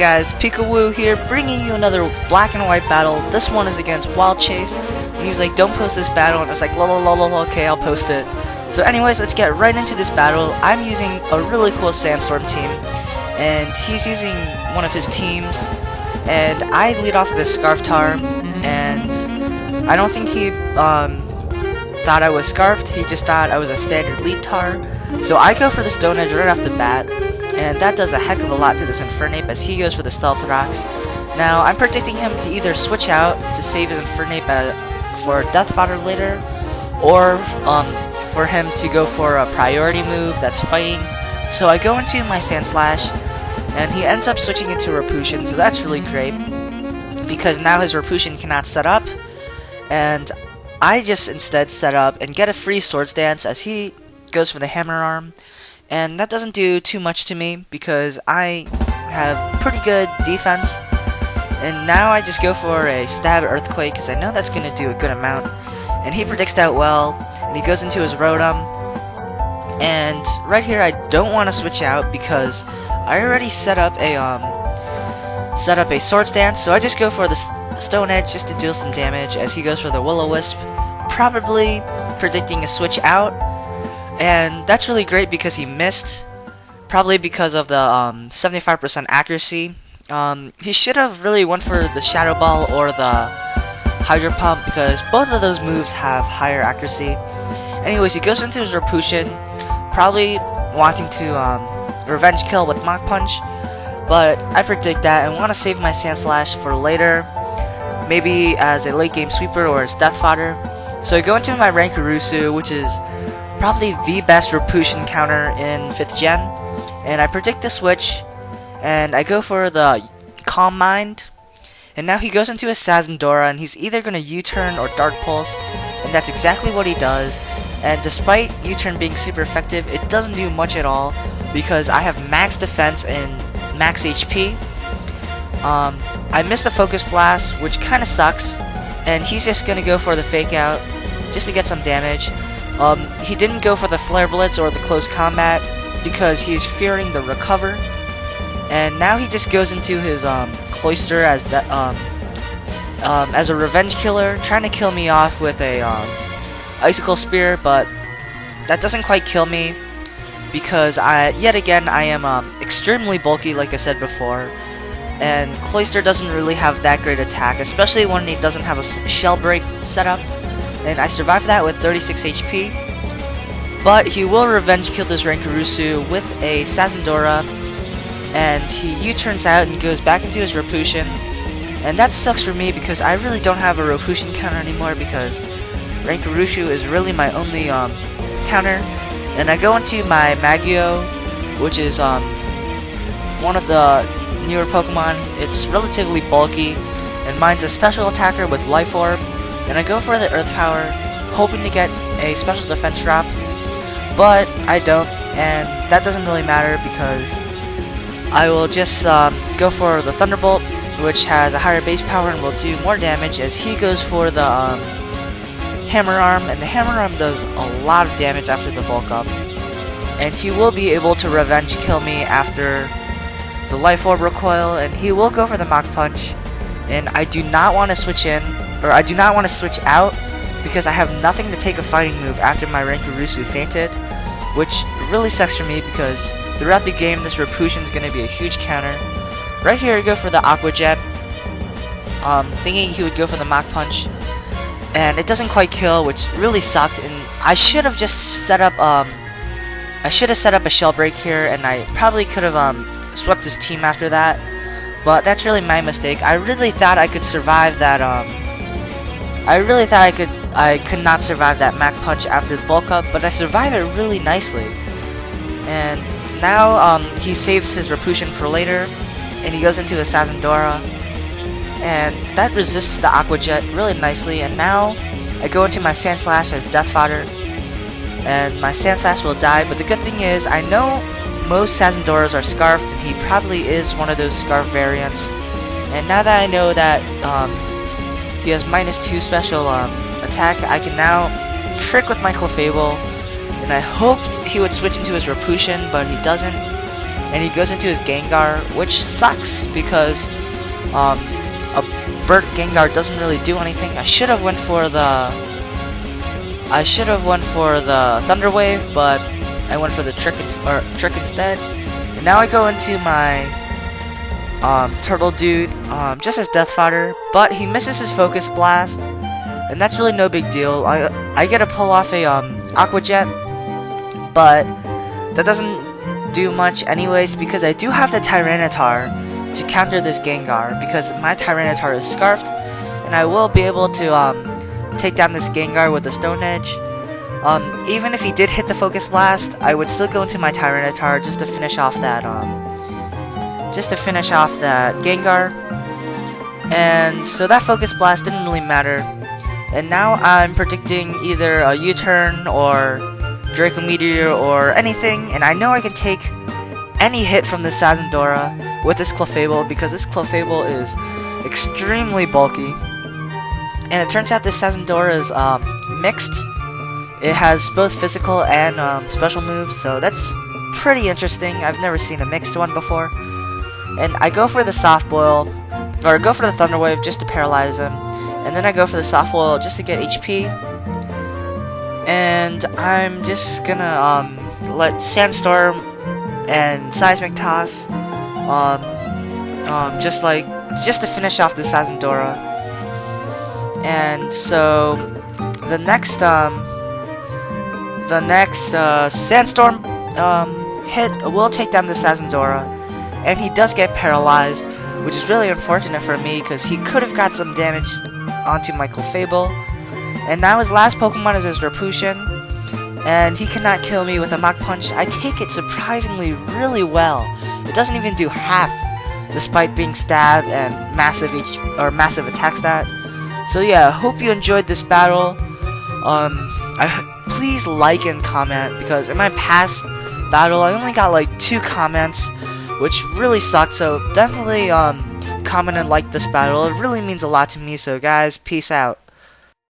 guys, PikaWu here, bringing you another black and white battle. This one is against WileChase, and he was like, don't post this battle, and I was like, lololololol, okay, I'll post it. So anyways, let's get right into this battle. I'm using a really cool Sandstorm team, and he's using one of his teams, and I lead off with a Scarf Tar, and I don't think he thought I was Scarfed, he just thought I was a standard lead Tar. So I go for the Stone Edge right off the bat, and that does a heck of a lot to this Infernape as he goes for the Stealth Rocks. Now, I'm predicting him to either switch out to save his Infernape for Death Fodder later, or for him to go for a priority move that's fighting. So I go into my Sandslash, and he ends up switching into Rapushin, so that's really great, because now his Rapushin cannot set up, and I just instead set up and get a free Swords Dance as he goes for the Hammer Arm. And that doesn't do too much to me because I have pretty good defense. And now I just go for a Stab Earthquake because I know that's going to do a good amount. And he predicts that well, and he goes into his Rotom. And right here I don't want to switch out because I already set up a Swords Dance, so I just go for the Stone Edge just to deal some damage as he goes for the Will-O-Wisp, probably predicting a switch out. And that's really great because he missed, probably because of the 75% accuracy. He should have really went for the Shadow Ball or the Hydro Pump because both of those moves have higher accuracy. Anyways, he goes into his Rapushin, probably wanting to revenge kill with Mach Punch, but I predict that and want to save my Sandslash for later, maybe as a late game sweeper or as Death Fodder. So I go into my Rankarusu, which is probably the best Rapushin counter in 5th gen, and I predict the switch, and I go for the Calm Mind, and now he goes into a Sazendora, and he's either going to U-turn or Dark Pulse, and that's exactly what he does. And despite U-turn being super effective, it doesn't do much at all, because I have max defense and max HP. I missed the Focus Blast, which kinda sucks, and he's just going to go for the Fake Out, just to get some damage. He didn't go for the Flare Blitz or the Close Combat because he's fearing the Recover, and now he just goes into his Cloyster as a revenge killer, trying to kill me off with a Icicle Spear, but that doesn't quite kill me because yet again I am extremely bulky, like I said before, and Cloyster doesn't really have that great attack, especially when he doesn't have a Shell Break set up. And I survived that with 36 HP, but he will revenge kill this Rankarusu with a Sazendora, and he U-turns out and goes back into his Rapushin, and that sucks for me because I really don't have a Rapushin counter anymore because Rankarusu is really my only counter. And I go into my Magio, which is one of the newer Pokemon. It's relatively bulky, and mine's a special attacker with Life Orb. And I go for the Earth Power, hoping to get a special defense drop, but I don't, and that doesn't really matter because I will just go for the Thunderbolt, which has a higher base power and will do more damage as he goes for the Hammer Arm, and the Hammer Arm does a lot of damage after the bulk up, and he will be able to revenge kill me after the Life Orb recoil, and he will go for the Mach Punch, and I do not want to switch in, or I do not want to switch out because I have nothing to take a fighting move after my Rankarusu fainted, which really sucks for me because throughout the game this Rapushin is going to be a huge counter. Right here I go for the Aqua Jet, thinking he would go for the Mach Punch, and it doesn't quite kill, which really sucked, and I should have just set up a Shell Break here, and I probably could have swept his team after that, but that's really my mistake. I really thought I could survive that I could not survive that Mach Punch after the bulk up, but I survived it really nicely. And now he saves his Rapushin for later, and he goes into a Sazendora, and that resists the Aqua Jet really nicely. And now I go into my Sandslash as Death Fodder, and my Sandslash will die, but the good thing is I know most Sazendoras are Scarfed, and he probably is one of those Scarf variants. And now that I know that he has -2 special attack, I can now trick with my Clefable, and I hoped he would switch into his Rapushin, but he doesn't. and he goes into his Gengar, which sucks because a burnt Gengar doesn't really do anything. I should have went for the Thunder Wave, but I went for the Trick instead. And now I go into my Turtle Dude just as Death Fodder, but he misses his Focus Blast, and that's really no big deal. I get to pull off a Aqua Jet, but that doesn't do much anyways because I do have the Tyranitar to counter this Gengar because my Tyranitar is Scarfed, and I will be able to take down this Gengar with the Stone Edge. Even if he did hit the Focus Blast, I would still go into my Tyranitar just to finish off that Gengar. And so that Focus Blast didn't really matter. And now I'm predicting either a U-turn or Draco Meteor or anything, and I know I can take any hit from this Sazendora with this Clefable because this Clefable is extremely bulky. And it turns out this Sazendora is mixed. It has both physical and special moves, so that's pretty interesting. I've never seen a mixed one before. And I go for the Soft Boil, or go for the Thunder Wave just to paralyze him, and then I go for the Soft Boil just to get HP. And I'm just gonna let Sandstorm and Seismic Toss just to finish off the Sazendora. And so the next Sandstorm hit will take down the Sazendora, and he does get paralyzed, which is really unfortunate for me because he could have got some damage onto my Clefable. And now his last Pokemon is his Rapution, and he cannot kill me with a Mach Punch. I take it surprisingly really well. It doesn't even do half, despite being stabbed and massive attack stat. So yeah, hope you enjoyed this battle. Please like and comment, because in my past battle I only got like 2 comments, which really sucked. So definitely comment and like this battle. It really means a lot to me. So guys, peace out.